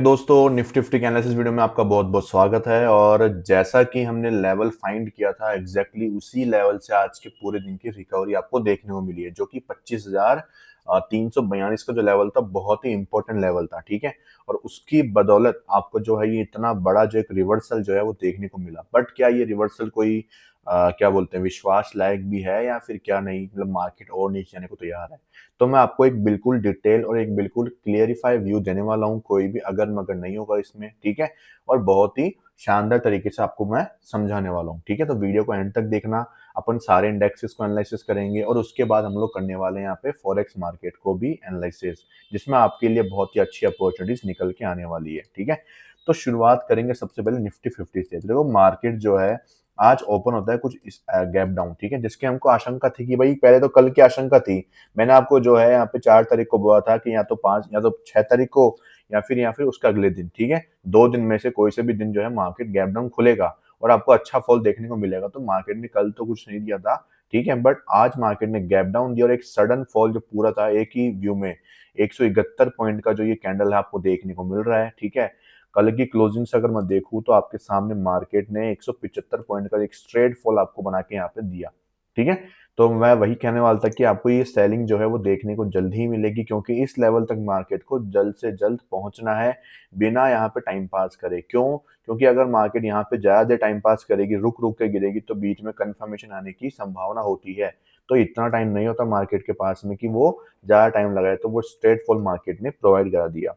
दोस्तों Nifty fifty के analysis video में आपका बहुत बहुत स्वागत है। और जैसा कि हमने लेवल फाइंड किया था एग्जैक्टली उसी लेवल से आज के पूरे दिन की रिकवरी आपको देखने को मिली है, जो कि 25,342 का जो लेवल था बहुत ही इंपॉर्टेंट लेवल था। ठीक है, और उसकी बदौलत आपको जो है ये इतना बड़ा जो एक रिवर्सल जो है वो देखने को मिला। बट क्या ये रिवर्सल कोई क्या बोलते हैं विश्वास लायक भी है या फिर क्या नहीं, मतलब मार्केट और नीचे जाने को तैयार है? तो मैं आपको एक बिल्कुल डिटेल और एक बिल्कुल क्लियरिफाई व्यू देने वाला हूँ, कोई भी अगर मगर नहीं होगा इसमें। ठीक है, और बहुत ही शानदार तरीके से आपको मैं समझाने वाला हूँ। ठीक है, तो वीडियो को एंड तक देखना। अपन सारे इंडेक्सेस को एनालिसिस करेंगे और उसके बाद हम लोग करने वाले हैं यहाँ पे फॉरेक्स मार्केट को भी एनालिसिस, जिसमें आपके लिए बहुत ही अच्छी अपॉर्चुनिटीज निकल के आने वाली है। ठीक है, तो शुरुआत करेंगे सबसे पहले निफ्टी फिफ्टी से। देखो मार्केट जो है आज ओपन होता है कुछ इस गैप डाउन। ठीक है, जिसकी हमको आशंका थी कि भाई पहले तो कल की आशंका थी। मैंने आपको जो है यहाँ पे 4 तारीख को बोला था कि या तो 5 या तो 6 तारीख को या फिर उसका अगले दिन। ठीक है, 2 दिन में से कोई से भी दिन जो है मार्केट गैप डाउन खुलेगा और आपको अच्छा फॉल देखने को मिलेगा। तो मार्केट ने कल तो कुछ नहीं दिया था। ठीक है, बट आज मार्केट ने गैप डाउन दिया और एक सडन फॉल जो पूरा था एक ही व्यू में 171 पॉइंट का जो ये कैंडल है आपको देखने को मिल रहा है। ठीक है, कल की क्लोजिंग से अगर मैं देखूं तो आपके सामने मार्केट ने 175 पॉइंट का एक स्ट्रेट फॉल आपको बना के यहाँ पे दिया। ठीक है, तो मैं वही कहने वाला था कि आपको ये सेलिंग जो है वो देखने को जल्द ही मिलेगी, क्योंकि इस लेवल तक मार्केट को जल्द से जल्द पहुंचना है बिना यहाँ पे टाइम पास करे। क्यों? क्योंकि अगर मार्केट यहाँ पे ज्यादा देर टाइम पास करेगी, रुक रुक के गिरेगी, तो बीच में कंफर्मेशन आने की संभावना होती है। तो इतना टाइम नहीं होता मार्केट के पास में कि वो ज्यादा टाइम लगाए, तो वो स्ट्रेट फॉल मार्केट ने प्रोवाइड करा दिया।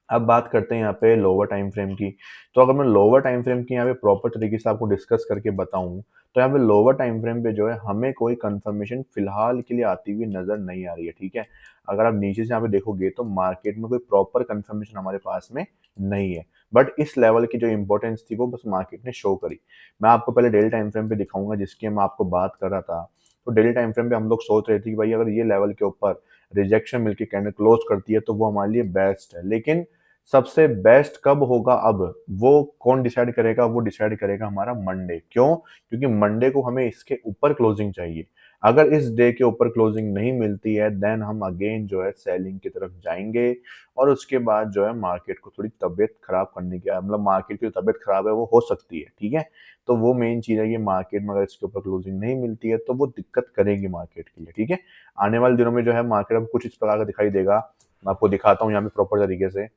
अब बात करते हैं यहाँ पे लोअर टाइम फ्रेम की। तो अगर मैं लोअर टाइम फ्रेम की यहाँ पे प्रॉपर तरीके से आपको डिस्कस करके बताऊं, तो यहाँ पे लोअर टाइम फ्रेम पे जो है हमें कोई कंफर्मेशन फिलहाल के लिए आती हुई नजर नहीं आ रही है। ठीक है, अगर आप नीचे से यहाँ पे देखोगे तो मार्केट में कोई प्रॉपर कंफर्मेशन हमारे पास में नहीं है। बट इस लेवल की जो इंपॉर्टेंस थी वो बस मार्केट ने शो करी। मैं आपको पहले डेली टाइम फ्रेम पे दिखाऊंगा जिसकी मैं आपको बात कर रहा था। तो डेली टाइम फ्रेम पे हम लोग सोच रहे थे कि भाई अगर ये लेवल के ऊपर रिजेक्शन मिलकर कैंडल क्लोज करती है तो वो हमारे लिए बेस्ट है। लेकिन सबसे बेस्ट कब होगा, अब वो कौन डिसाइड करेगा? वो डिसाइड करेगा हमारा मंडे। क्यों? क्योंकि मंडे को हमें इसके ऊपर क्लोजिंग चाहिए। अगर इस डे के ऊपर क्लोजिंग नहीं मिलती है देन हम अगेन जो है सेलिंग की तरफ जाएंगे और उसके बाद जो है मार्केट को थोड़ी तबीयत खराब करने की, मतलब मार्केट की जो तबीयत खराब है वो हो सकती है। ठीक है, तो वो मेन चीज है कि मार्केट में अगर इसके ऊपर क्लोजिंग नहीं मिलती है तो वो दिक्कत करेगी मार्केट के लिए। ठीक है, आने वाले दिनों में जो है मार्केट अब कुछ इस प्रकार का दिखाई देगा। मैं आपको दिखाता हूँ यहाँ पे प्रॉपर तरीके से।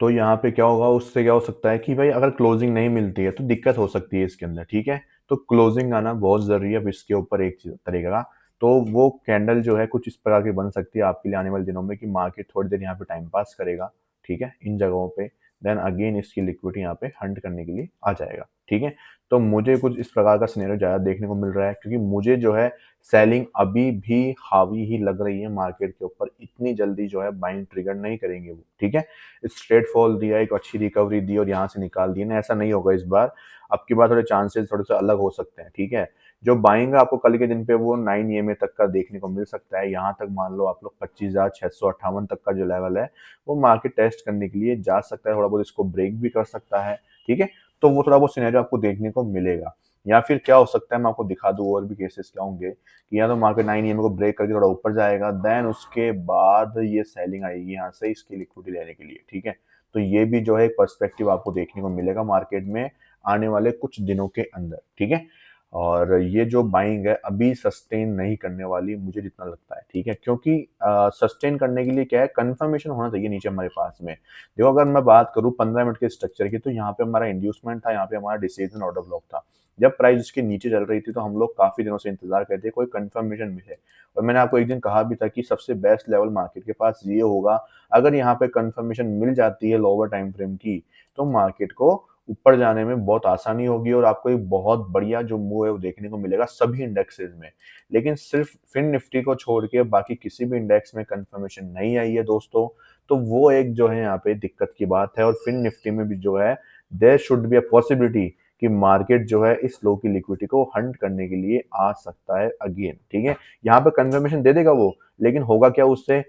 तो यहाँ पे क्या होगा, उससे क्या हो सकता है कि भाई अगर क्लोजिंग नहीं मिलती है तो दिक्कत हो सकती है इसके अंदर। ठीक है, तो क्लोजिंग आना बहुत जरूरी है अब इसके ऊपर एक चीज तरीका का। तो वो कैंडल जो है कुछ इस प्रकार की बन सकती है आपके लिए आने वाले दिनों में कि मार्केट थोड़ी देर यहाँ पे टाइम पास करेगा। ठीक है, इन जगहों पे देन अगेन इसकी लिक्विडिटी यहाँ पे हंट करने के लिए आ जाएगा। ठीक है, तो मुझे कुछ इस प्रकार का सिनेरियो ज्यादा देखने को मिल रहा है, क्योंकि मुझे जो है सेलिंग अभी भी हावी ही लग रही है मार्केट के ऊपर। इतनी जल्दी जो है बाइंग ट्रिगर नहीं करेंगे वो। ठीक है, स्ट्रेट फॉल दिया, एक अच्छी रिकवरी दी और यहाँ से निकाल दिया ना, ऐसा नहीं होगा इस बार। अब की बार थोड़े चांसेस थोड़े से अलग हो सकते हैं। ठीक है, जो बाइंग आपको कल के दिन पे वो 9 EMA तक का देखने को मिल सकता है। यहाँ तक मान लो आप लोग 25,658 तक का जो लेवल है वो मार्केट टेस्ट करने के लिए जा सकता है, थोड़ा बहुत इसको ब्रेक भी कर सकता है। ठीक है, तो वो थोड़ा बहुत सिनेरियो आपको देखने को मिलेगा। या फिर क्या हो सकता है मैं आपको दिखा दूं, और भी केसेस क्या होंगे कि या तो मार्केट 9 EMA को ब्रेक करके थोड़ा ऊपर जाएगा, देन उसके बाद ये सेलिंग आएगी यहाँ से इसकी लिक्विडिटी लेने के लिए। ठीक है, तो ये भी जो है एक पर्सपेक्टिव आपको देखने को मिलेगा मार्केट में आने वाले कुछ दिनों के अंदर। ठीक है, और ये जो बाइंग है अभी सस्टेन नहीं करने वाली मुझे जितना लगता है। ठीक है, क्योंकि सस्टेन करने के लिए क्या है, कंफर्मेशन होना चाहिए नीचे हमारे पास में। देखो अगर मैं बात करूं 15 मिनट के स्ट्रक्चर की, तो यहाँ पे हमारा इंड्यूसमेंट था, यहाँ पे हमारा डिसीजन ऑर्डर ब्लॉक था। जब प्राइस उसके नीचे चल रही थी तो हम लोग काफी दिनों से इंतजार करते कोई कंफर्मेशन मिले। और मैंने आपको एक दिन कहा भी था कि सबसे बेस्ट लेवल मार्केट के पास ये होगा, अगर यहाँ पे कंफर्मेशन मिल जाती है लोअर टाइम फ्रेम की तो मार्केट को ऊपर जाने में बहुत आसानी होगी और आपको एक बहुत बढ़िया जो मूव है वो देखने को मिलेगा सभी इंडेक्सेस में। लेकिन सिर्फ फिन निफ्टी को छोड़ के बाकी किसी भी इंडेक्स में कंफर्मेशन नहीं आई है दोस्तों, तो वो एक जो है यहाँ पे दिक्कत की बात है। और फिन निफ्टी में भी जो है there should be a possibility कि मार्केट जो है इस लो की लिक्विडिटी को हंट करने के लिए आ सकता है अगेन। ठीक है, यहाँ पे कंफर्मेशन दे देगा वो, लेकिन होगा क्या उससे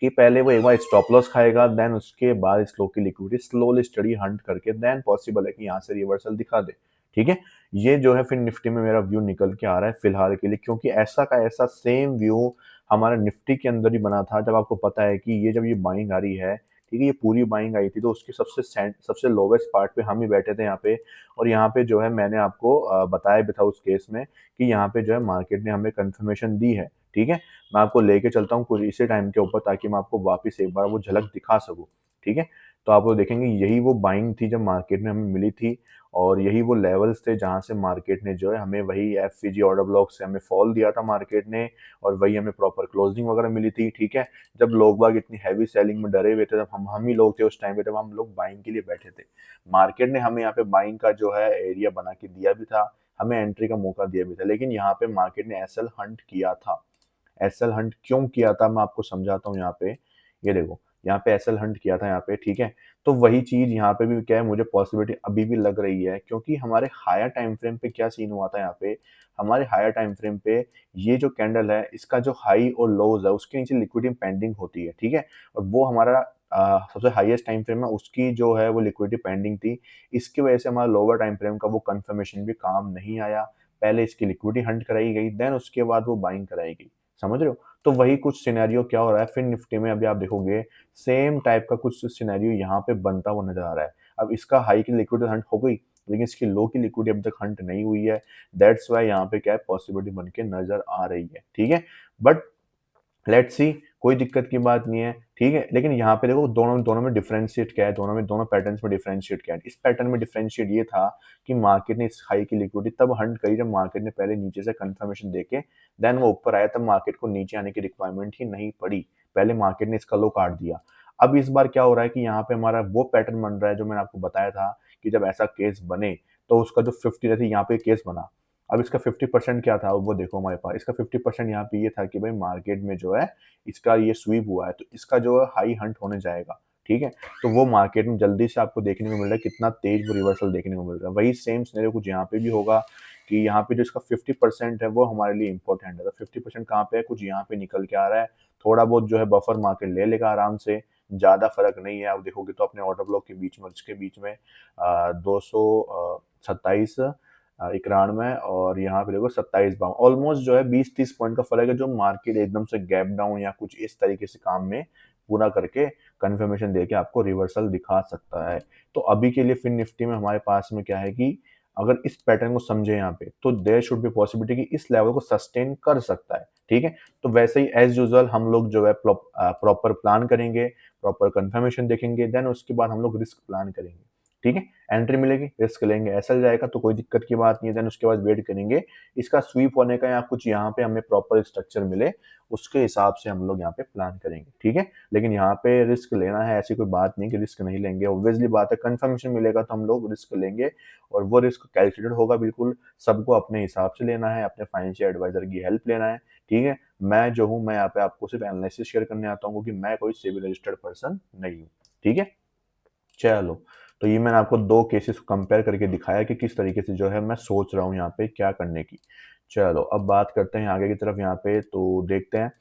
कि पहले वो एक बार स्टॉप लॉस खाएगा, देन उसके बाद इस लो की लिक्विडिटी स्लोली स्टडी हंट करके देन पॉसिबल है कि यहाँ से रिवर्सल दिखा दे। ठीक है, ये जो है फिर निफ्टी में मेरा व्यू निकल के आ रहा है फिलहाल के लिए, क्योंकि ऐसा का ऐसा सेम व्यू हमारा निफ्टी के अंदर ही बना था। जब आपको पता है कि ये जब ये बाइंग आ रही है ठीक है, ये पूरी बाइंग आई थी, तो उसके सबसे लोवेस्ट पार्ट पे हम ही बैठे थे यहाँ पे। और यहाँ पे जो है मैंने आपको बताया भी था उस केस में कि यहाँ पे जो है मार्केट ने हमें कंफर्मेशन दी है, ठीक है। मैं आपको लेके चलता हूँ कुछ इसी टाइम के ऊपर, ताकि मैं आपको वापस एक बार वो झलक दिखा सकूँ, ठीक है। तो आप लोग देखेंगे यही वो बाइंग थी जब मार्केट में हमें मिली थी, और यही वो लेवल्स थे जहाँ से मार्केट ने जो है हमें वही एफवीजी ऑर्डर ब्लॉक से हमें फॉल दिया था मार्केट ने, और वही हमें प्रॉपर क्लोजिंग वगैरह मिली थी, ठीक है। जब लोग बाग इतनी हैवी सेलिंग में डरे हुए थे, तब हम ही लोग थे उस टाइम पे, तब हम लोग बाइंग के लिए बैठे थे। मार्केट ने हमें यहाँ पे बाइंग का जो है एरिया बना के दिया भी था, हमें एंट्री का मौका दिया भी था, लेकिन यहाँ पे मार्केट ने एसएल हंट किया था। एसएल हंट क्यों किया था मैं आपको समझाता हूँ यहाँ पे। ये देखो, यहाँ पे एसएल हंट किया था यहाँ पे, ठीक है। तो वही चीज यहाँ पे भी क्या है, मुझे पॉसिबिलिटी अभी भी लग रही है, क्योंकि हमारे हायर टाइम फ्रेम पे क्या सीन हुआ था यहाँ पे। हमारे हायर टाइम फ्रेम पे ये जो कैंडल है, इसका जो हाई और लोज है उसके नीचे लिक्विडिटी पेंडिंग होती है, ठीक है। और वो हमारा सबसे हाईएस्ट टाइम फ्रेम है, उसकी जो है वो लिक्विडिटी पेंडिंग थी। इसकी वजह से हमारा लोअर टाइम फ्रेम का वो कंफर्मेशन भी काम नहीं आया। पहले इसकी लिक्विडिटी हंट कराई गई, देन उसके बाद वो बाइंग कराई गई, समझ रहे हो। तो वही कुछ सिनेरियो क्या हो रहा है फिर निफ्टी में, अभी आप देखोगे सेम टाइप का कुछ सिनेरियो यहाँ पे बनता हुआ नजर आ रहा है। अब इसका हाई की लिक्विडिटी हंट हो गई, लेकिन इसकी लो की लिक्विडिटी अभी तक हंट नहीं हुई है। दैट्स वाई यहाँ पे क्या है, पॉसिबिलिटी बन के नजर आ रही है, ठीक है। बट लेट्स सी, कोई दिक्कत की बात नहीं है, ठीक है। लेकिन यहाँ पे देखो दोनों दोनों में डिफरेंशिएट क्या है, दोनों पैटर्न्स में डिफरेंशिएट क्या है। इस पैटर्न में डिफरेंशिएट ये था कि मार्केट ने इस हाई की लिक्विडिटी तब हंट करी जब मार्केट ने पहले नीचे से कंफर्मेशन देके देन वो ऊपर आया, तब मार्केट को नीचे आने की रिक्वायरमेंट ही नहीं पड़ी। पहले मार्केट ने इसका लो काट दिया। अब इस बार क्या हो रहा है कि यहाँ पे हमारा वो पैटर्न बन रहा है जो मैंने आपको बताया था कि जब ऐसा केस बने तो उसका जो 50 रहती, यहाँ पे केस बना। अब इसका 50% क्या था वो देखो हमारे पास, इसका 50% यहाँ पे ये था कि भाई मार्केट में जो है इसका ये स्वीप हुआ है, तो इसका जो है हाई हंट होने जाएगा, ठीक है। तो वो मार्केट में जल्दी से आपको देखने को मिल रहा है, कितना तेज वो रिवर्सल देखने को मिल रहा है। वही सेम सिनेरियो कुछ यहाँ पे भी होगा कि यहाँ पे जो इसका 50% है वो हमारे लिए इंपॉर्टेंट है। तो 50% कहाँ पे है, कुछ यहाँ पे निकल के आ रहा है। थोड़ा बहुत जो है बफर मार्केट ले लेगा आराम से, ज्यादा फर्क नहीं है। आप देखोगे तो अपने ऑर्डर ब्लॉक के बीच में, इसके बीच में 227 91, और यहाँ पे देखो 27 52, ऑलमोस्ट जो है 20-30 पॉइंट का फर्क है, जो मार्केट एकदम से गैप डाउन या कुछ इस तरीके से काम में पूरा करके कंफर्मेशन देके आपको रिवर्सल दिखा सकता है। तो अभी के लिए फिर निफ्टी में हमारे पास में क्या है कि अगर इस पैटर्न को समझे यहाँ पे, तो देयर शुड बी पॉसिबिलिटी कि इस लेवल को सस्टेन कर सकता है, ठीक है। तो वैसे ही एज यूजुअल हम लोग जो है प्रॉपर प्लान करेंगे, प्रॉपर कंफर्मेशन देखेंगे, देन उसके बाद हम लोग रिस्क प्लान करेंगे, ठीक है। एंट्री मिलेगी, रिस्क लेंगे, ऐसा जाएगा तो कोई दिक्कत की बात नहीं है। देन उसके बाद वेट करेंगे इसका स्वीप होने का, या कुछ यहाँ पे हमें प्रॉपर स्ट्रक्चर मिले, उसके हिसाब से हम लोग यहाँ पे प्लान करेंगे, ठीक है। लेकिन यहाँ पे रिस्क लेना है, ऐसी कोई बात नहीं कि रिस्क नहीं लेंगे। ऑब्वियसली बात है, कंफर्मेशन मिलेगा तो हम लोग रिस्क लेंगे, और वो रिस्क कैलकुलेटेड होगा बिल्कुल। सबको अपने हिसाब से लेना है, अपने फाइनेंशियल एडवाइजर की हेल्प लेना है, ठीक है। मैं जो हूँ, मैं यहाँ पे आपको सिर्फ एनालिसिस शेयर करने आता हूँ, क्योंकि मैं कोई सिविल रजिस्टर्ड पर्सन नहीं हूँ, ठीक है। चलो, तो ये मैंने आपको 2 केसेस को कंपेयर करके दिखाया कि किस तरीके से जो है मैं सोच रहा हूँ यहाँ पे क्या करने की। चलो, अब बात करते हैं आगे की तरफ यहाँ पे, तो देखते हैं।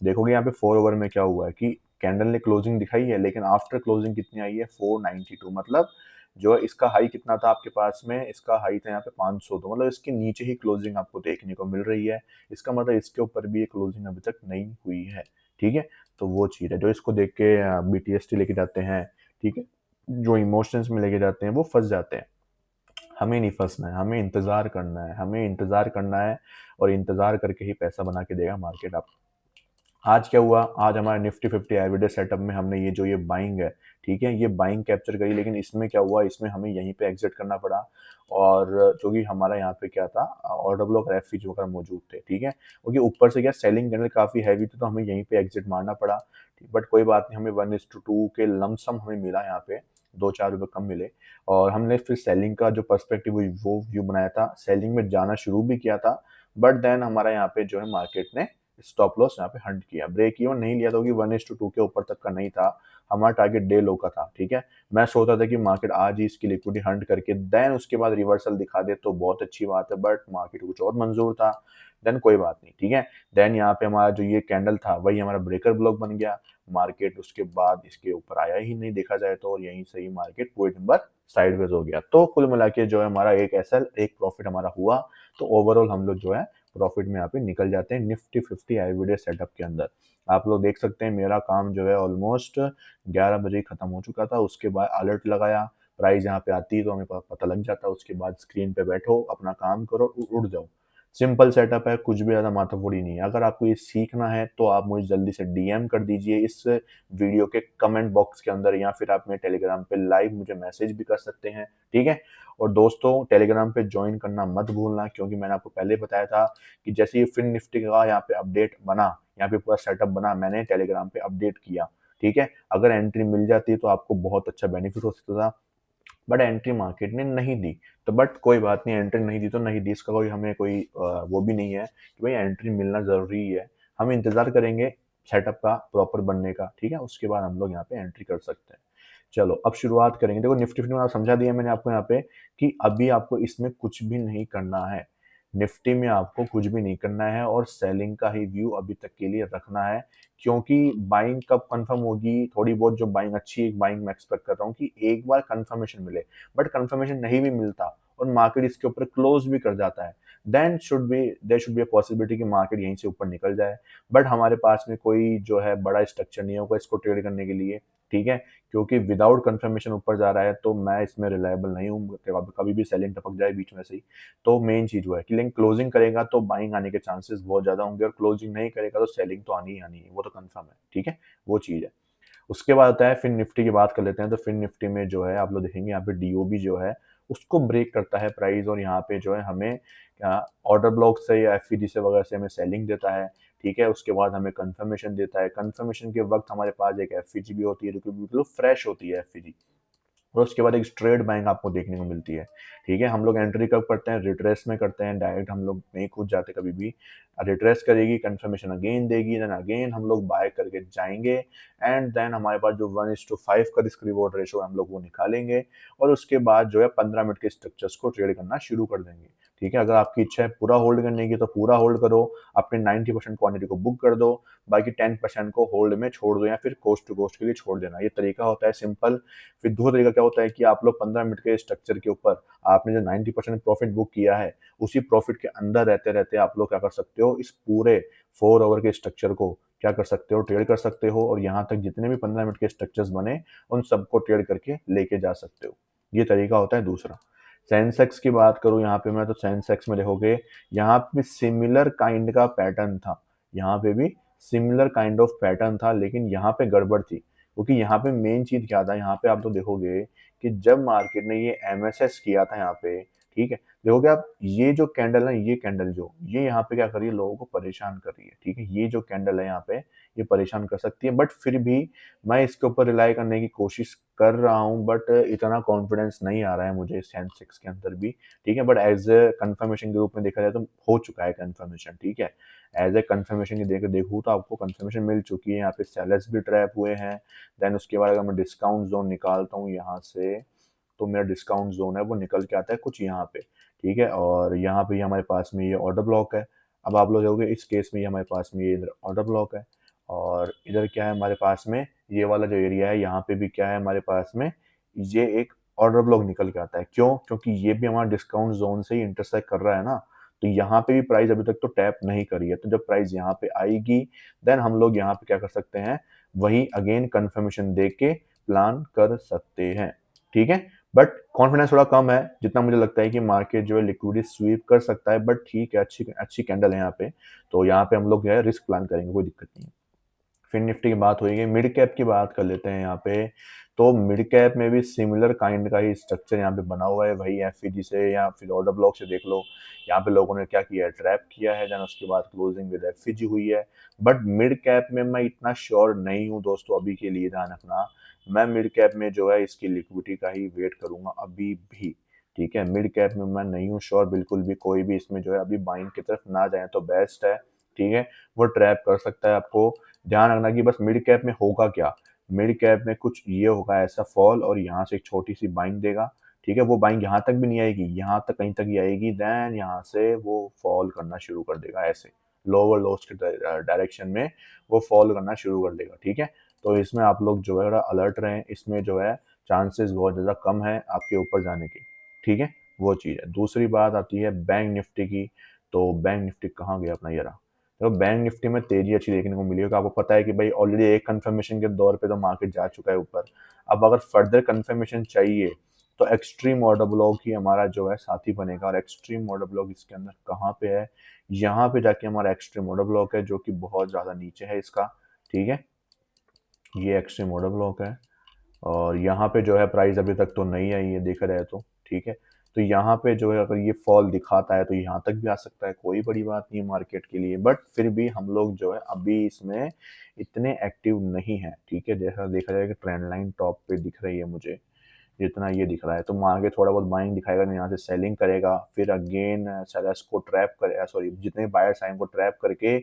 देखोगे यहाँ पे 4 ओवर में क्या हुआ है कि कैंडल ने क्लोजिंग दिखाई है, लेकिन आफ्टर क्लोजिंग कितनी आई है, 492। मतलब जो है इसका हाई कितना था आपके पास में, इसका हाई था यहाँ पे 502, मतलब इसके नीचे ही क्लोजिंग आपको देखने को मिल रही है। इसका मतलब इसके ऊपर भी ये क्लोजिंग अभी तक नहीं हुई है, ठीक है। तो वो चीज़ है जो इसको देख के बीटीएसटी लेके जाते हैं, ठीक है। जो इमोशंस में लेके जाते हैं वो फंस जाते हैं। हमें नहीं फंसना है, हमें इंतजार करना है, हमें इंतजार करना है, और इंतजार करके ही पैसा बना के देगा मार्केट आपको। आज क्या हुआ, आज हमारे निफ्टी 50 एवरीडे सेटअप में हमने ये बाइंग है, ठीक है, ये बाइंग कैप्चर करी, लेकिन इसमें क्या हुआ, इसमें हमें यहीं पे एग्जिट करना पड़ा। और जो कि हमारा यहाँ पे क्या था, ऑर्डर ब्लॉक रेफी वगैरह मौजूद थे, ठीक है। क्योंकि ऊपर से क्या सेलिंग कैंडल काफी हैवी थी, तो हमें यहीं पे एग्जिट मारना पड़ा। बट कोई बात नहीं, हमें 1:2 के लमसम हमें मिला यहाँ पे, 2-4 रुपए कम मिले। और हमने फिर सेलिंग का जो पर्सपेक्टिव वो व्यू बनाया था, सेलिंग में जाना शुरू भी किया था। बट देन हमारा यहाँ पे जो है मार्केट ने स्टॉप लॉस यहाँ पे हंट किया, ब्रेक इवन नहीं लिया था, क्योंकि 1:2 के ऊपर तक का नहीं था। हमारा टारगेट डे लो का था, ठीक है। मैं सोचा था कि मार्केट आज ही इसकी लिक्विडिटी हंट करके देन उसके बाद रिवर्सल दिखा दे तो बहुत अच्छी बात है, बट मार्केट कुछ और मंजूर था। देन कोई बात नहीं, ठीक है। देन यहाँ पे हमारा जो ये कैंडल था वही हमारा ब्रेकर ब्लॉक बन गया। मार्केट उसके बाद इसके ऊपर आया ही नहीं देखा जाए तो, और यहीं से ही मार्केट पॉइंट नंबर साइडवेज हो गया। तो कुल मिला के जो है हमारा एक एसएल एक प्रॉफिट हमारा हुआ। तो ओवरऑल हम लोग जो है प्रॉफिट में यहाँ पे निकल जाते हैं निफ्टी 50 एवरीडे सेटअप के अंदर। आप लोग देख सकते हैं मेरा काम जो है ऑलमोस्ट 11 बजे ही खत्म हो चुका था। उसके बाद अलर्ट लगाया, प्राइस यहाँ पे आती है तो हमें पता लग जाता है। उसके बाद स्क्रीन पे बैठो, अपना काम करो, उड़ जाओ। सिंपल सेटअप है, कुछ भी ज़्यादा माथाफोड़ी नहीं है। अगर आपको ये सीखना है तो आप मुझे जल्दी से डीएम कर दीजिए इस वीडियो के कमेंट बॉक्स के अंदर, या फिर आप मेरे टेलीग्राम पे लाइव मुझे मैसेज भी कर सकते हैं, ठीक है? और दोस्तों टेलीग्राम पे ज्वाइन करना मत भूलना, क्योंकि मैंने आपको पहले बताया था कि जैसे ही फिन निफ्टी का यहाँ पे अपडेट बना, यहाँ पे पूरा सेटअप बना, मैंने टेलीग्राम पे अपडेट किया, ठीक है? अगर एंट्री मिल जाती तो आपको बहुत अच्छा बेनिफिट हो सकता था, बट एंट्री मार्केट ने नहीं दी। तो बट कोई बात नहीं, एंट्री नहीं दी तो नहीं दी, इसका कोई हमें कोई वो भी नहीं है कि भाई एंट्री मिलना ज़रूरी है। हम इंतज़ार करेंगे सेटअप का प्रॉपर बनने का, ठीक है? उसके बाद हम लोग यहाँ पे एंट्री कर सकते हैं। चलो अब शुरुआत करेंगे। देखो निफ्टी फिफ्टी में आप समझा दिया मैंने आपको यहाँ पे कि अभी आपको इसमें कुछ भी नहीं करना है। निफ्टी में आपको कुछ भी नहीं करना है और सेलिंग का ही व्यू अभी तक के लिए रखना है, क्योंकि बाइंग कब कंफर्म होगी, थोड़ी बहुत जो बाइंग अच्छी एक बाइंग मैं एक्सपेक्ट कर रहा हूँ कि एक बार कंफर्मेशन मिले, बट कंफर्मेशन नहीं भी मिलता और मार्केट इसके ऊपर क्लोज भी कर जाता है, then there should be a possibility कि मार्केट यहीं से ऊपर निकल जाए। बट हमारे पास में कोई जो है बड़ा स्ट्रक्चर नहीं होगा इसको ट्रेड करने के लिए, ठीक है? क्योंकि विदाउट कंफर्मेशन ऊपर जा रहा है तो मैं इसमें रिलायबल नहीं हूँ, कभी भी सेलिंग टपक जाए बीच में से ही। तो मेन चीज़ वो है कि लेकिन क्लोजिंग करेगा तो बाइंग आने के चांसेस बहुत ज़्यादा होंगे, और क्लोजिंग नहीं करेगा तो सेलिंग तो आनी ही आनी है, वो तो कंफर्म है, ठीक है? वो चीज़ है। उसके बाद आता है फिर निफ्टी की बात कर लेते हैं। तो फिर निफ्टी में जो है आप लोग देखेंगे यहाँ पे डीओबी जो है उसको ब्रेक करता है प्राइस, और यहाँ पे जो है हमें ऑर्डर ब्लॉक से या एफईडी से वगैरह से हमें सेलिंग देता है, ठीक है? उसके बाद हमें कंफर्मेशन देता है। कंफर्मेशन के वक्त हमारे पास एक एफईजी भी होती है जो कि बिल्कुल फ्रेश होती है एफईजी, और उसके बाद एक स्ट्रेट बाइंग आपको देखने को मिलती है, ठीक है? हम लोग एंट्री कब करते हैं? रिट्रेस में करते हैं, डायरेक्ट हम लोग नहीं कूद जाते कभी भी। रिट्रेस करेगी, कंफर्मेशन अगेन देगी, देन अगेन हम लोग बाय करके जाएँगे, एंड देन हमारे पास जो 1:5 का रिस्क रिवॉर्ड रेशियो है हम लोग वो निकालेंगे, और उसके बाद जो है 15 मिनट के स्ट्रक्चर्स को ट्रेड करना शुरू कर देंगे, ठीक है? अगर आपकी इच्छा है पूरा होल्ड करने की तो पूरा होल्ड करो, अपने 90% क्वांटिटी को बुक कर दो, बाकी 10% को होल्ड में छोड़ दो या फिर कोस्ट टू कोस्ट के लिए छोड़ देना। ये तरीका होता है सिंपल। फिर दूसरा तरीका क्या होता है कि आप लोग 15 मिनट के स्ट्रक्चर के ऊपर आपने जो 90% प्रॉफिट बुक किया है, उसी प्रॉफिट के अंदर रहते-रहते आप लोग क्या कर सकते हो, इस पूरे 4 आवर के स्ट्रक्चर को क्या कर सकते हो, ट्रेड कर सकते हो, और यहाँ तक जितने भी 15 मिनट के स्ट्रक्चर्स बने, उन सबको ट्रेड करके लेके जा सकते हो। ये तरीका होता है दूसरा। सेंसेक्स की बात करूँ यहाँ पे मैं, तो सेंसेक्स में देखोगे यहाँ पे सिमिलर काइंड का पैटर्न था। यहाँ पे भी सिमिलर काइंड ऑफ पैटर्न था, लेकिन यहाँ पे गड़बड़ थी। क्योंकि यहाँ पे मेन चीज़ क्या था, यहाँ पे आप तो देखोगे कि जब मार्केट ने ये एमएसएस किया था यहाँ पे, ठीक है? देखोगे आप ये जो कैंडल है, ये कैंडल जो, ये यहाँ पे क्या कर रही है, लोगों को परेशान कर रही है, ठीक है? ये जो कैंडल है यहाँ पे, ये परेशान कर सकती है, बट फिर भी मैं इसके ऊपर रिलाई करने की कोशिश कर रहा हूँ, बट इतना कॉन्फिडेंस नहीं आ रहा है मुझे सेंसेक्स के अंदर भी, ठीक है? बट एज़ अ कन्फर्मेशन के रूप में देखा जाए तो हो चुका है कन्फर्मेशन, ठीक है? एज़ अ कन्फर्मेशन की देखूँ तो आपको कन्फर्मेशन मिल चुकी है, यहाँ पे सेलर्स भी ट्रैप हुए हैं। देन उसके बाद अगर मैं डिस्काउंट ज़ोन निकालता हूँ यहाँ से, तो मेरा डिस्काउंट ज़ोन है वो निकल के आता है कुछ यहाँ पे, ठीक है? और यहाँ पे हमारे पास में ये ऑर्डर ब्लॉक है। अब आप लोग देखोगे इस केस में ये हमारे पास में ये इधर ऑर्डर ब्लॉक है, और इधर क्या है हमारे पास में, ये वाला जो एरिया है यहाँ पे भी क्या है हमारे पास में, ये एक ऑर्डर ब्लॉक निकल के आता है। क्यों? क्योंकि ये भी हमारा डिस्काउंट ज़ोन से ही इंटरसेक्ट कर रहा है ना, तो यहाँ पे भी प्राइस अभी तक तो टैप नहीं करी है। तो जब प्राइस यहाँ पे आएगी, देन हम लोग यहाँ पे क्या कर सकते हैं, वही अगेन कन्फर्मेशन दे के प्लान कर सकते हैं, ठीक है? बट कॉन्फिडेंस थोड़ा कम है, जितना मुझे लगता है कि मार्केट जो है लिक्विडिटी स्वीप कर सकता है, बट ठीक है, अच्छी अच्छी कैंडल है यहाँ पे, तो यहाँ पे हम लोग जो है रिस्क प्लान करेंगे, कोई दिक्कत नहीं है। फिर निफ्टी की बात होगी, मिड कैप की बात कर लेते हैं यहाँ पे। तो मिड कैप में भी सिमिलर काइंड का ही स्ट्रक्चर यहाँ पे बना हुआ है, वही एफईजी से या फिर ऑर्डर ब्लॉक से देख लो। यहाँ पे लोगों ने क्या किया है, ट्रैप किया है, देन उसके बाद क्लोजिंग विद एफईजी हुई है। बट मिड कैप में मैं इतना श्योर नहीं हूँ दोस्तों, अभी के लिए ध्यान रखना। मैं मिड कैप में जो है इसकी लिक्विडिटी का ही वेट करूंगा अभी भी, ठीक है? मिड कैप में मैं नहीं हूँ श्योर बिल्कुल भी, कोई भी इसमें जो है अभी बाइंग की तरफ ना जाए तो बेस्ट है, ठीक है? वो ट्रैप कर सकता है आपको। ध्यान रखना कि बस मिड कैप में होगा क्या, मिड कैप में कुछ ये होगा ऐसा फॉल, और यहाँ से एक छोटी सी बाइंग देगा, ठीक है? वो बाइंग यहाँ तक भी नहीं आएगी, यहाँ तक कहीं तक ही आएगी, देन यहाँ से वो फॉल करना शुरू कर देगा ऐसे, लोअर लोज के डायरेक्शन में वो फॉल करना शुरू कर देगा, ठीक है? तो इसमें आप लोग जो है थोड़ा अलर्ट रहें, इसमें जो है चांसेस बहुत ज़्यादा कम है आपके ऊपर जाने के, ठीक है? वो चीज़ है। दूसरी बात आती है बैंक निफ्टी की। तो बैंक निफ्टी कहाँ गया अपना, ये रहा। तो बैंक निफ्टी में तेजी अच्छी देखने को मिली है, आपको पता है कि भाई ऑलरेडी एक कंफर्मेशन के दौर पे तो मार्केट जा चुका है ऊपर। अब अगर फर्दर कंफर्मेशन चाहिए तो एक्सट्रीम ऑर्डर ब्लॉक ही हमारा जो है साथी बनेगा, और एक्सट्रीम ऑर्डर ब्लॉक इसके अंदर कहाँ पे है, यहाँ पे जाके हमारा एक्सट्रीम ऑर्डर ब्लॉक है जो कि बहुत ज़्यादा नीचे है इसका, ठीक है। ये एक्सट्रीम ऑर्डर ब्लॉक है, और यहाँ पे जो है प्राइस अभी तक तो नहीं आई है देख रहे तो, ठीक है। तो यहाँ पे जो है अगर ये फॉल दिखाता है तो यहाँ तक भी आ सकता है, कोई बड़ी बात नहीं है मार्केट के लिए, बट फिर भी हम लोग जो है अभी इसमें इतने एक्टिव नहीं है, ठीक है। जैसा देखा जाए कि ट्रेंड लाइन टॉप पे दिख रही है मुझे, जितना ये दिख रहा है, तो आगे थोड़ा बहुत बाइंग दिखाएगा, यहाँ से सेलिंग करेगा, फिर अगेन सेलर्स को ट्रैप करे, सॉरी जितने बायर्स आए उनको ट्रैप करके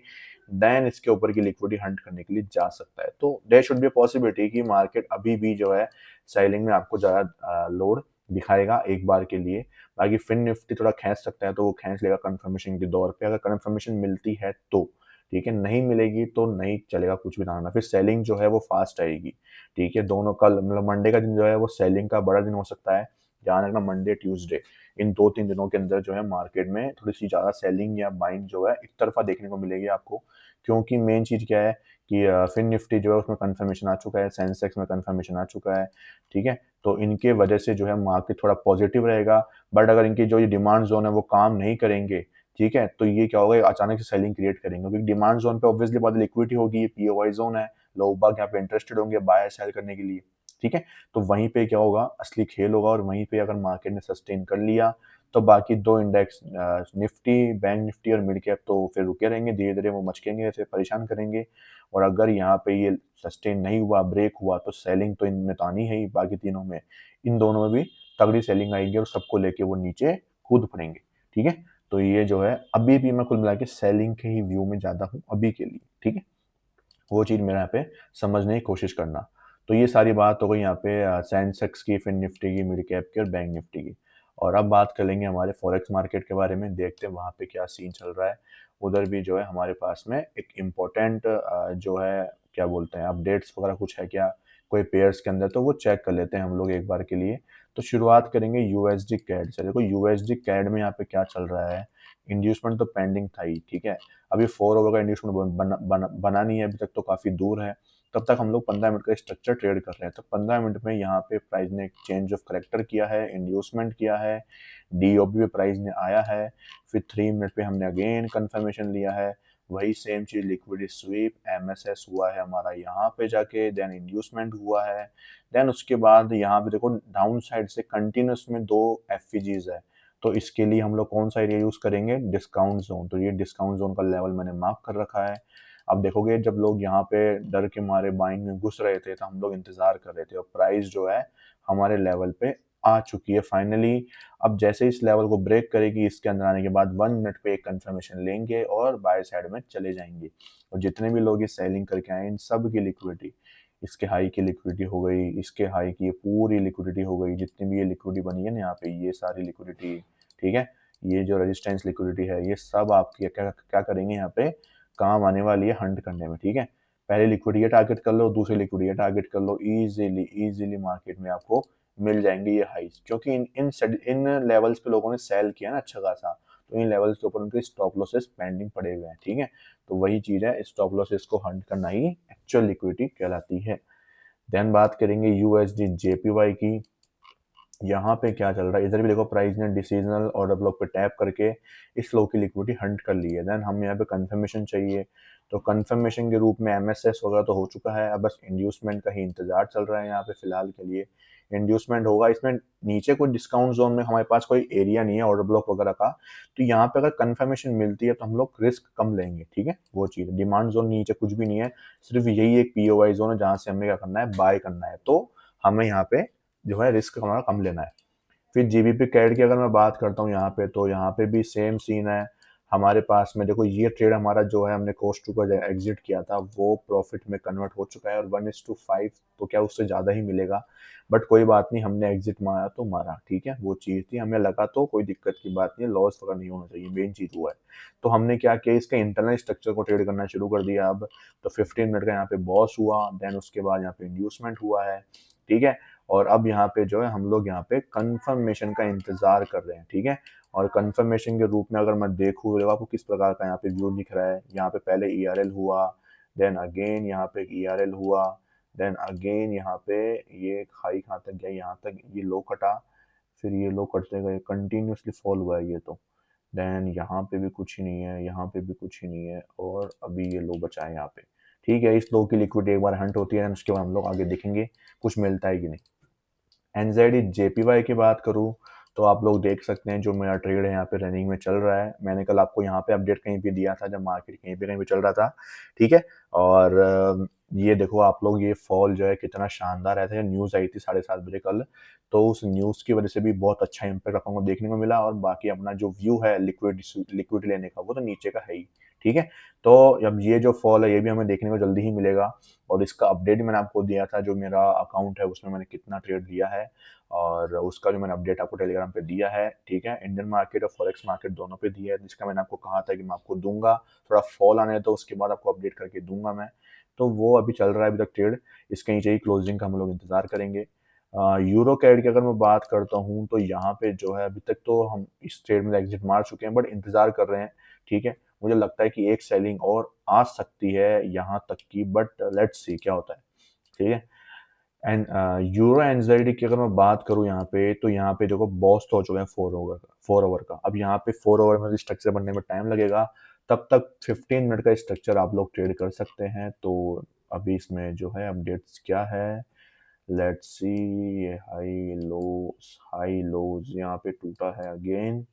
देन इसके ऊपर की लिक्विडिटी हंट करने के लिए जा सकता है। तो देयर शुड बी पॉसिबिलिटी कि मार्केट अभी भी जो है सेलिंग में आपको ज़्यादा लोड दिखाएगा एक बार के लिए। बाकी फिन निफ्टी थोड़ा खींच सकता है, तो वो खींच लेगा कंफर्मेशन के दौर पे, अगर कंफर्मेशन मिलती है तो, ठीक है। नहीं मिलेगी तो नहीं चलेगा, कुछ भी ना होना, फिर सेलिंग जो है वो फास्ट आएगी, ठीक है। दोनों कल मतलब मंडे का दिन जो है वो सेलिंग का बड़ा दिन हो सकता है, ध्यान रखना मंडे ट्यूसडे इन 2-3 दिनों के अंदर जो है मार्केट में थोड़ी सी ज़्यादा सेलिंग या बाइंग जो है एक तरफा देखने को मिलेगी आपको। क्योंकि मेन चीज़ क्या है कि फिन निफ्टी जो है उसमें कंफर्मेशन आ चुका है, सेंसेक्स में कंफर्मेशन आ चुका है, ठीक है। तो इनके वजह से जो है मार्केट थोड़ा पॉजिटिव रहेगा, बट अगर इनकी जो ये डिमांड जोन है वो काम नहीं करेंगे, ठीक है, तो ये क्या होगा, अचानक से सेलिंग क्रिएट करेंगे, क्योंकि डिमांड जोन पे ऑब्वियसली बहुत लिक्विडिटी होगी, ये पीओवाई जोन है, लोग बाग यहाँ पे इंटरेस्टेड होंगे बाय सेल करने के लिए, ठीक है। तो वहीं पे क्या होगा, असली खेल होगा, और वहीं पे अगर मार्केट ने सस्टेन कर लिया तो बाकी दो इंडेक्स निफ्टी, बैंक निफ्टी और मिड कैप तो फिर रुके रहेंगे, धीरे धीरे वो मचकेंगे, ऐसे परेशान करेंगे। और अगर यहाँ पे ये सस्टेन नहीं हुआ, ब्रेक हुआ, तो सेलिंग तो इनमें तो आनी है ही, बाकी तीनों में, इन दोनों में भी तगड़ी सेलिंग आएगी और सबको लेके वो नीचे कूद पड़ेंगे, ठीक है। तो ये जो है अभी भी मैं कुल मिला के सेलिंग के ही व्यू में ज़्यादा हूँ अभी के लिए, ठीक है। वो चीज़ मेरा यहाँ पे समझने की कोशिश करना। तो ये सारी बात हो गई यहाँ पे सेंसेक्स की, फिर निफ्टी की, मिड कैप की और बैंक निफ्टी की। और अब बात कर लेंगे हमारे फॉरेक्स मार्केट के बारे में, देखते हैं वहाँ पे क्या सीन चल रहा है। उधर भी जो है हमारे पास में एक इम्पोर्टेंट जो है क्या बोलते हैं अपडेट्स वगैरह कुछ है क्या कोई पेयर्स के अंदर, तो वो चेक कर लेते हैं हम लोग एक बार के लिए। तो शुरुआत करेंगे यूएसडी कैड से। देखो यूएसडी कैड में यहाँ पे क्या चल रहा है, इंड्यूसमेंट तो पेंडिंग था ही, ठीक है। अभी 4 ओवर का इंड्यूसमेंट बना नहीं है अभी तक, तो काफ़ी दूर है। तब तक हम लोग 15 मिनट का स्ट्रक्चर ट्रेड कर रहे हैं, तो 15 मिनट में यहाँ पे प्राइस ने एक चेंज ऑफ करेक्टर किया है, इंड्यूसमेंट किया है, डीओबी पे प्राइस ने आया है, फिर 3 मिनट पे हमने अगेन कंफर्मेशन लिया है, वही सेम चीज़ लिक्विडिटी स्वीप एमएसएस हुआ है हमारा यहाँ पे जाके, देन इंड्यूसमेंट हुआ है, देन उसके बाद यहाँ पे देखो डाउन साइड से कंटिन्यूस में 2 एफईजीज है। तो इसके लिए हम लोग कौन सा एरिया यूज़ करेंगे, डिस्काउंट जोन। तो ये डिस्काउंट जोन का लेवल मैंने मार्क कर रखा है। अब देखोगे जब लोग यहाँ पे डर के मारे बाइंग में घुस रहे थे तो हम लोग इंतजार कर रहे थे, और प्राइस जो है हमारे लेवल पे आ चुकी है फाइनली। अब जैसे इस लेवल को ब्रेक करेगी, इसके अंदर आने के बाद 1 मिनट पे एक कंफर्मेशन लेंगे और बाय साइड में चले जाएंगे। और जितने भी लोग ये सेलिंग करके आए इन सब की लिक्विडिटी, इसके हाई की लिक्विडिटी हो गई, इसके हाई की ये पूरी लिक्विडिटी हो गई, जितनी भी ये लिक्विडिटी बनी है ना यहाँ पे, ये सारी लिक्विडिटी, ठीक है। ये जो रेजिस्टेंस लिक्विडिटी है, ये सब आपकी क्या क्या करेंगे यहाँ पे काम आने वाली है हंट करने में, ठीक है। पहले लिक्विडिटी टारगेट कर लो, दूसरी लिक्विडिटी टारगेट कर लो, इजीली मार्केट में आपको मिल जाएंगे ये हाइस, क्योंकि इन लेवल्स पे लोगों ने सेल किया ना अच्छा खासा, तो इन लेवल्स के ऊपर उनके स्टॉप लॉसेस पेंडिंग पड़े हुए हैं, ठीक है। तो वही चीज़ है, स्टॉप लॉसेस को हंट करना ही एक्चुअल लिक्विडिटी कहलाती है। देन बात करेंगे यूएसडी जेपीवाई की। यहाँ पे क्या चल रहा है, इधर भी देखो प्राइस ने डिसीजनल ऑर्डर ब्लॉक पे टैप करके इस फ्लो की लिक्विडिटी हंट कर ली है। देन हम यहाँ पे कंफर्मेशन चाहिए, तो कंफर्मेशन के रूप में एमएसएस वगैरह तो हो चुका है, अब बस इंड्यूसमेंट का ही इंतजार चल रहा है यहाँ पे फिलहाल के लिए। इंड्यूसमेंट होगा, इसमें नीचे कोई डिस्काउंट जोन में हमारे पास कोई एरिया नहीं है ऑर्डर ब्लॉक वगैरह का, तो यहाँ पे अगर कंफर्मेशन मिलती है तो हम लोग रिस्क कम लेंगे, ठीक है। वो चीज़ डिमांड जोन नीचे कुछ भी नहीं है, सिर्फ यही एक पीओवाई जोन है जहाँ से हमें क्या करना है, बाय करना है, तो हमें यहाँ पे जो है रिस्क हमारा कम लेना है। फिर जीबीपी कैड की अगर मैं बात करता हूँ यहाँ पे, तो यहाँ पे भी सेम सीन है हमारे पास में। देखो ये ट्रेड हमारा जो है हमने कोस्ट टू का एग्जिट किया था वो प्रॉफिट में कन्वर्ट हो चुका है, और 1:5 तो क्या उससे ज़्यादा ही मिलेगा, बट कोई बात नहीं, हमने एग्जिट मारा तो मारा, ठीक है। वो चीज़ थी, हमें लगा तो कोई दिक्कत की बात नहीं है, लॉस वगैरह नहीं होना चाहिए, मेन चीज़ हुआ है। तो हमने क्या किया, इसका इंटरनल स्ट्रक्चर को ट्रेड करना शुरू कर दिया अब। तो 15 मिनट का यहाँ पे बॉस हुआ, देन उसके बाद यहाँ पे इंड्यूसमेंट हुआ है, ठीक है। और अब यहाँ पे जो है हम लोग यहाँ पे कंफर्मेशन का इंतजार कर रहे हैं, ठीक है। और कंफर्मेशन के रूप में अगर मैं देखूँ तो आपको किस प्रकार का यहाँ पे व्यू दिख रहा है। यहाँ पे पहले ERL हुआ, देन अगेन यहाँ पे ERL हुआ, देन अगेन यहाँ पे ये हाई कहाँ तक गया, यहाँ तक ये लो कटा, फिर ये लो कटते गए, कंटिन्यूसली फॉल हुआ है ये तो। देन यहाँ पे भी कुछ ही नहीं है, यहाँ पे भी कुछ ही नहीं है, और अभी ये लो बचा है यहाँ पे, ठीक है। इस लो की लिक्विडिटी एक बार हंट होती है, उसके बाद हम लोग आगे देखेंगे कुछ मिलता है कि नहीं। एनजेडी जेपीवाई की बात करूँ तो आप लोग देख सकते हैं जो मेरा ट्रेड है यहाँ पे रनिंग में चल रहा है। मैंने कल आपको यहाँ पे अपडेट कहीं पे दिया था जब मार्केट कहीं पे चल रहा था, ठीक है। और ये देखो आप लोग, ये फॉल जो है कितना शानदार है। न्यूज़ आई थी 7:30 बजे कल, तो उस न्यूज़ की वजह से भी बहुत अच्छा इम्पैक्ट अपन को देखने को मिला। और बाकी अपना जो व्यू है लिक्विड लेने का वो तो नीचे का है ही, ठीक है। तो अब ये जो फॉल है ये भी हमें देखने को जल्दी ही मिलेगा, और इसका अपडेट मैंने आपको दिया था, जो मेरा अकाउंट है उसमें मैंने कितना ट्रेड लिया है, और उसका जो मैंने अपडेट आपको टेलीग्राम पे दिया है, ठीक है। इंडियन मार्केट और फॉरेक्स मार्केट दोनों पे दिया है, जिसका मैंने आपको कहा था कि मैं आपको दूंगा, थोड़ा फॉल आने तो उसके बाद आपको अपडेट करके दूंगा मैं। तो वो अभी चल रहा है अभी तक ट्रेड, इसके नीचे ही क्लोजिंग का हम लोग इंतजार करेंगे। यूरो कैड की अगर मैं बात करता हूँ तो यहाँ पे जो है अभी तक तो हम इस ट्रेड में एग्जिट मार चुके हैं, बट इंतजार कर रहे हैं, ठीक है। मुझे लगता है कि एक सेलिंग और आ सकती है यहाँ तक की, बट लेट्स सी क्या होता है, ठीक है। एंड यूरो एनजेडी की अगर मैं बात करूँ यहाँ पे, तो यहाँ पे देखो बॉस तो हो चुका है 4 ओवर का। अब यहाँ पे 4 ओवर में स्ट्रक्चर बनने में टाइम लगेगा, तब तक 15 मिनट का स्ट्रक्चर आप लोग ट्रेड कर सकते हैं। तो अभी इसमें जो है अपडेट्स क्या है, लेट्स सी, ये हाई लोज यहाँ पे टूटा है अगेन।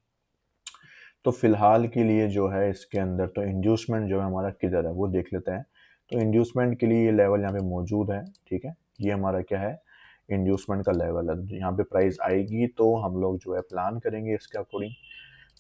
तो फिलहाल के लिए जो है इसके अंदर तो इंड्यूसमेंट जो है हमारा किधर है वो देख लेते हैं। तो इंड्यूसमेंट के लिए ये लेवल यहाँ पे मौजूद है, ठीक है। ये हमारा क्या है, इंड्यूसमेंट का लेवल है। यहाँ पे प्राइस आएगी तो हम लोग जो है प्लान करेंगे इसके अकॉर्डिंग।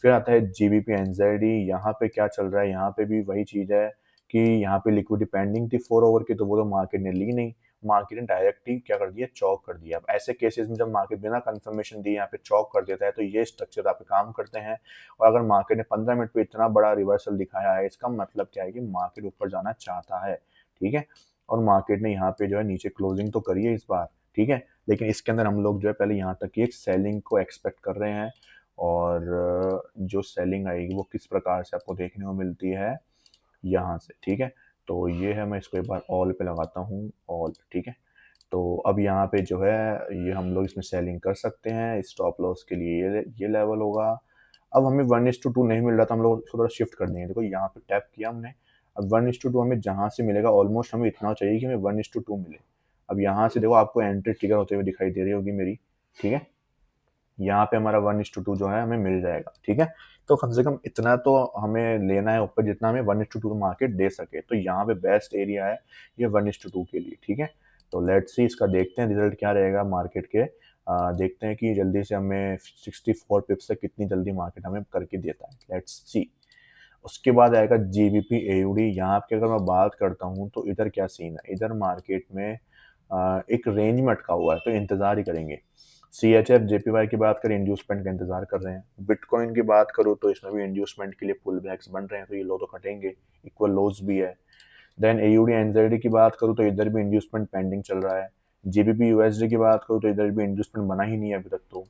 फिर आता है जीबीपी एनजेडी, यहाँ पे क्या चल रहा है, यहाँ पे भी वही चीज़ है कि यहाँ पे लिक्विडिटी पेंडिंग थी 4 ओवर की, तो वो तो मार्केट ने ली नहीं। मार्केट ने डायरेक्टली क्या कर दिया, चौक कर दिया। अब ऐसे केसेस में जब मार्केट बिना कंफर्मेशन दिए यहाँ पे चौक कर देता है, तो ये स्ट्रक्चर आप काम करते हैं। और अगर मार्केट ने 15 मिनट पे इतना बड़ा रिवर्सल दिखाया है, इसका मतलब क्या है कि मार्केट ऊपर जाना चाहता है, ठीक है। और मार्केट ने यहाँ पे जो है नीचे क्लोजिंग तो करी है इस बार, ठीक है। लेकिन इसके अंदर हम लोग जो है पहले यहाँ तक की एक सेलिंग को एक्सपेक्ट कर रहे हैं, और जो सेलिंग आएगी वो किस प्रकार से आपको देखने को मिलती है यहाँ से, ठीक है। तो ये है, मैं इसको एक बार ऑल पे लगाता हूँ, ऑल, ठीक है। तो अब यहाँ पे जो है ये हम लोग इसमें सेलिंग कर सकते हैं। स्टॉप लॉस के लिए ये लेवल होगा। अब हमें 1:2 नहीं मिल रहा था, हम लोग इसको थोड़ा शिफ्ट कर देंगे। देखो यहाँ पे टैप किया हमने, अब 1:2 हमें जहाँ से मिलेगा ऑलमोस्ट हमें इतना चाहिए कि हमें 1:2 मिले। अब यहाँ से देखो आपको एंट्री ट्रिगर होते हुए दिखाई दे रही होगी मेरी, ठीक है। यहाँ पे हमारा 1:2 जो है हमें मिल जाएगा, ठीक है। तो कम से कम इतना तो हमें लेना है ऊपर, जितना हमें 1:2 मार्केट दे सके। तो यहाँ पे बेस्ट एरिया है ये 1:2 के लिए, ठीक है। तो लेट्स सी इसका देखते हैं रिजल्ट क्या रहेगा मार्केट के। देखते हैं कि जल्दी से हमें 64 पिप्स से कितनी जल्दी मार्केट हमें करके देता है, लेट्स सी। उसके बाद आएगा जीबीपी एयूडी। यहाँ पे अगर मैं बात करता हूँ तो इधर क्या सीन है, इधर मार्केट में एक रेंज में अटका हुआ है, तो इंतजार ही करेंगे। CHF JPY की बात करें, इंड्यूसमेंट का इंतजार कर रहे हैं। बिटकॉइन की बात करूँ तो इसमें भी इंड्यूसमेंट के लिए पुल बैक्स बन रहे हैं, तो ये लो तो कटेंगे, इक्वल लोज भी है। देन AUD NZD की बात करूँ तो इधर भी इंड्यूसमेंट पेंडिंग चल रहा है। GBP USD की बात करूँ तो इधर भी इंड्यूसमेंट बना ही नहीं है अभी तक तो।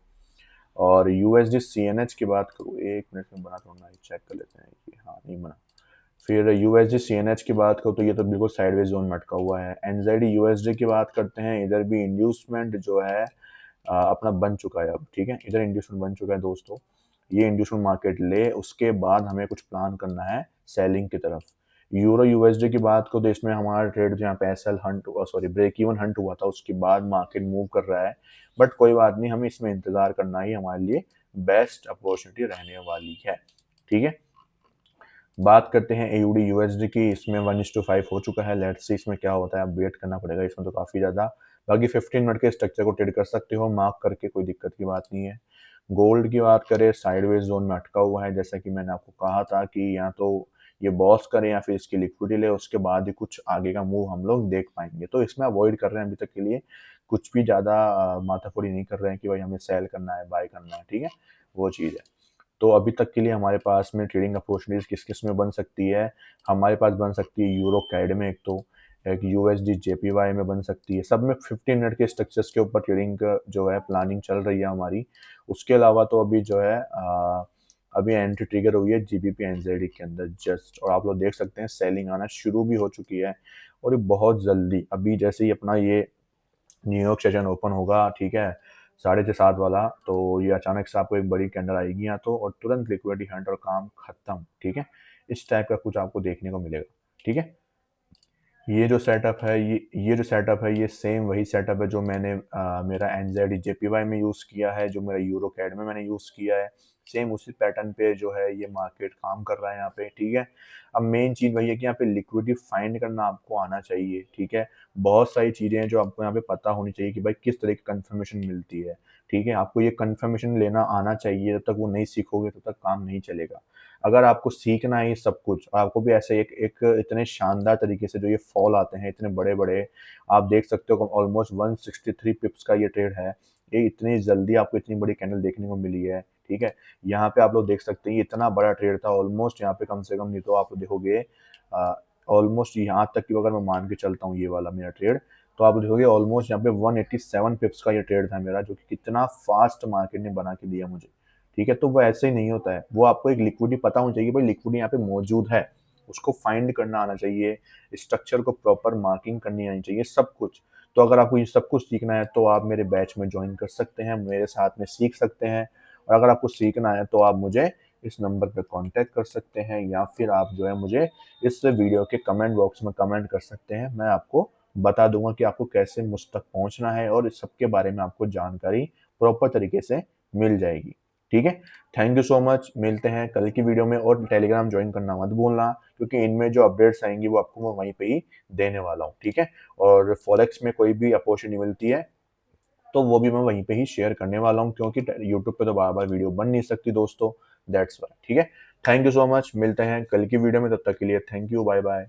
और USD CNH की बात करूँ, एक मिनट में बना तो ना, चेक कर लेते हैं कि हाँ नहीं बना। फिर USD CNH की बात करूँ तो ये तो बिल्कुल साइडवेज जोन में अटका हुआ है। NZD USD की बात करते हैं, इधर भी इंड्यूसमेंट जो है अपना बन चुका है अब, ठीक है। इधर इंड्यूसमेंट बन चुका है दोस्तों। ये इंड्यूसमेंट मार्केट ले, उसके बाद हमें कुछ प्लान करना है सेलिंग की तरफ। यूरो USD की बात करो तो इसमें हमारा ट्रेड जहाँ पे SL hunt sorry break even hunt हुआ था, उसके बाद मार्केट मूव कर रहा है। बट कोई बात नहीं, हमें इसमें इंतजार करना ही हमारे लिए बेस्ट अपॉर्चुनिटी रहने वाली है, ठीक है। बात करते हैं AUD USD की, इसमें 1:5 हो चुका है। लेट्स सी इसमें क्या होता है, अब वेट करना पड़ेगा इसमें तो काफ़ी ज़्यादा। बाकी 15 मिनट के स्ट्रक्चर को ट्रेड कर सकते हो मार्क करके, कोई दिक्कत की बात नहीं है। गोल्ड की बात करें, साइडवेज जोन में अटका हुआ है, जैसा कि मैंने आपको कहा था कि या तो ये बॉस करें या फिर इसकी लिक्विडिटी ले, उसके बाद ही कुछ आगे का मूव हम लोग देख पाएंगे। तो इसमें अवॉइड कर रहे हैं अभी तक के लिए, कुछ भी ज़्यादा माथाफोड़ी नहीं कर रहे हैं कि भाई हमें सेल करना है, बाय करना है, ठीक है, वो चीज़ है। तो अभी तक के लिए हमारे पास में ट्रेडिंग अपॉर्चुनिटीज़ किस किस में बन सकती है, हमारे पास बन सकती है यूरो कैड में एक तो, एक यूएसडी जेपीवाई में बन सकती है। सब में 15 मिनट के स्ट्रक्चर्स के ऊपर ट्रेडिंग का जो है प्लानिंग चल रही है हमारी। उसके अलावा तो अभी जो है अभी एंट्री ट्रिगर हुई है जीबीपी एनजेडी के अंदर जस्ट, और आप लोग देख सकते हैं सेलिंग आना शुरू भी हो चुकी है। और ये बहुत जल्दी अभी जैसे ही अपना ये न्यूयॉर्क सेशन ओपन होगा, ठीक है, 6:30 वाला, तो ये अचानक से आपको एक बड़ी कैंडल आएगी यहाँ तो, और तुरंत लिक्विडिटी हंट और काम खत्म, ठीक है। इस टाइप का कुछ आपको देखने को मिलेगा, ठीक है। ये जो सेटअप है ये जो सेटअप है ये सेम वही सेटअप है जो मैंने मेरा एनजेडी जेपीवाई में यूज़ किया है, जो मेरा यूरो कैड में मैंने यूज़ किया है। सेम उसी पैटर्न पे जो है ये मार्केट काम कर रहा है यहाँ पे, ठीक है। अब मेन चीज़ वही है कि यहाँ पे लिक्विडिटी फाइंड करना आपको आना चाहिए, ठीक है। बहुत सारी चीज़ें हैं जो आपको यहाँ पे पता होनी चाहिए कि भाई किस तरह की कंफर्मेशन मिलती है, ठीक है। आपको ये कंफर्मेशन लेना आना चाहिए, जब तक वो नहीं सीखोगे तब तक काम नहीं चलेगा। अगर आपको सीखना है ये सब कुछ, आपको भी ऐसे एक एक इतने शानदार तरीके से जो ये फॉल आते हैं इतने बड़े-बड़े, आप देख सकते हो ऑलमोस्ट 163 पिप्स का ये ट्रेड है। ये इतनी जल्दी आपको इतनी बड़ी कैंडल देखने को मिली है, ठीक है। यहाँ पे आप लोग देख सकते हैं ये इतना बड़ा ट्रेड था, ऑलमोस्ट यहाँ पे कम से कम नहीं तो आप देखोगे ऑलमोस्ट यहाँ तक कि अगर मैं मान के चलता हूँ ये वाला मेरा ट्रेड, तो आप देखोगे ऑलमोस्ट यहाँ पे 187 पिप्स का ये ट्रेड था मेरा, जो कि कितना फास्ट मार्केट ने बना के दिया मुझे। ठीक है, तो वो ऐसे ही नहीं होता है। वो आपको एक लिक्विडिटी पता होनी चाहिए, भाई लिक्विडिटी यहाँ पे मौजूद है, उसको फाइंड करना आना चाहिए, स्ट्रक्चर को प्रॉपर मार्किंग करनी आनी चाहिए, सब कुछ। तो अगर आपको ये सब कुछ सीखना है तो आप मेरे बैच में ज्वाइन कर सकते हैं, मेरे साथ में सीख सकते हैं। और अगर आपको सीखना है तो आप मुझे इस नंबर पे कॉन्टैक्ट कर सकते हैं, या फिर आप जो है मुझे इस वीडियो के कमेंट बॉक्स में कमेंट कर सकते हैं। मैं आपको बता दूंगा कि आपको कैसे मुझ तक पहुंचना है, और इस सब के बारे में आपको जानकारी प्रॉपर तरीके से मिल जाएगी। ठीक है, थैंक यू सो मच। मिलते हैं कल की वीडियो में, और टेलीग्राम ज्वाइन करना मत भूलना, क्योंकि इनमें जो अपडेट्स आएंगी वो आपको मैं वहीं पे ही देने वाला हूँ। ठीक है, और फॉरेक्स में कोई भी अपॉर्चुनिटी मिलती है तो वो भी मैं वहीं पे ही शेयर करने वाला हूँ, क्योंकि यूट्यूब पे तो बार बार वीडियो बन नहीं सकती दोस्तों, दैट्स वाई। ठीक है, थैंक यू सो मच। मिलते हैं कल की वीडियो में, तब तक के लिए थैंक यू, बाय बाय।